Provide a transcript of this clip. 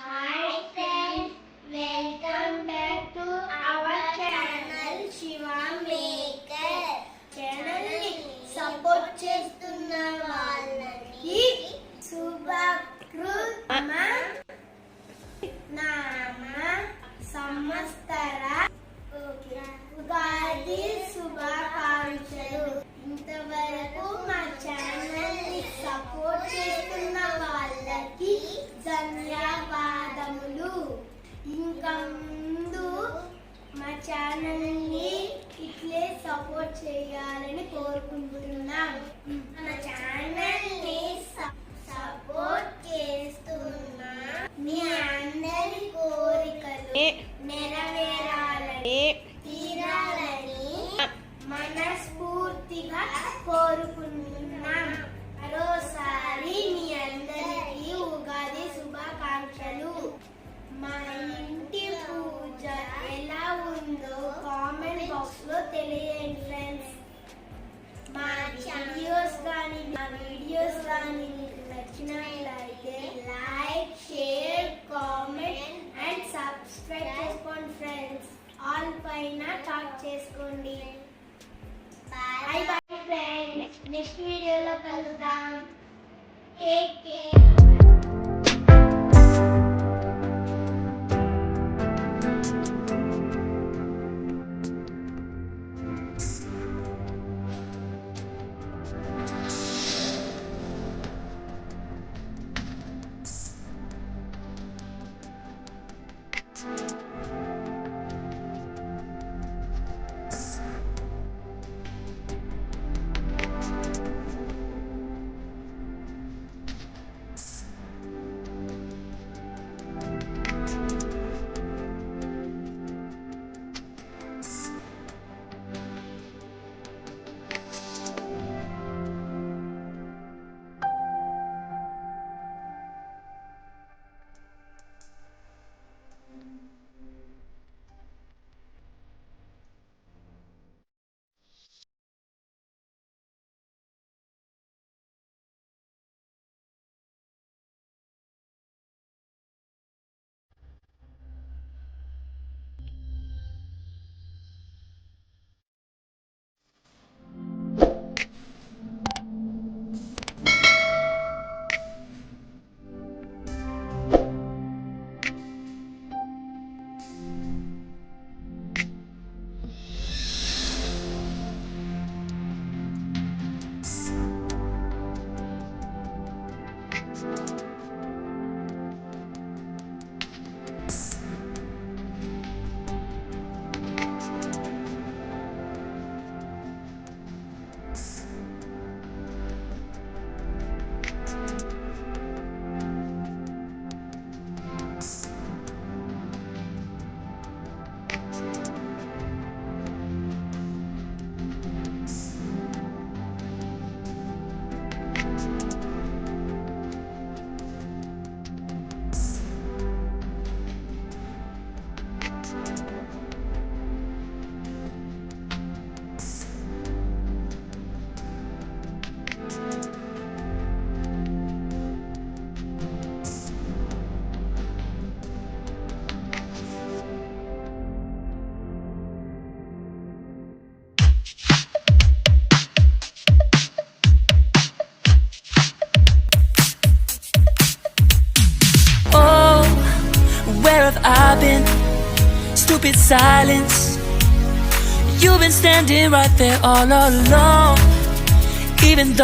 Hi friends, welcome back to our channel Shivamaker. Channel ni support చేస్తున్న వాళ్ళకి శుభకృతమ నామ సంవత్సర ఉగాది శుభాకాంక్షలు. ఇంతవరకు మా ఛానల్ ని సపోర్ట్ చేస్తున్న వాళ్ళకి ధన్యవాదములు. ఇంకా ముందు మా ఛానల్ ని ఇట్లే సపోర్ట్ చేయాలని కోరుకుంటున్నాం. మా ఛానల్ ని సపోర్ట్ చేస్తున్న మీ అందరి కోరికలు నెరవేరాలని తీరాలని మనస్ఫూర్తిగా కోరుకుంటున్నాం. మరోసారి మీ అందరికీ ఉగాది శుభాకాంక్షలు. మా ఇంటి పూజ ఎలా ఉందో కామెంట్ బాక్స్ లో తెలియండి ఫ్రెండ్స్. మా వీడియోస్ కానీ మీకు నచ్చినట్లయితే like, share, comment and subscribe చేసుకోండి ఫ్రెండ్స్. ఆల్ పైన టాక్ చేసుకోండి. Bye bye friends. నెక్స్ట్ వీడియోలో కలుద్దాం. Take care. Where have I been? Stupid silence. You've been standing right there all along, even though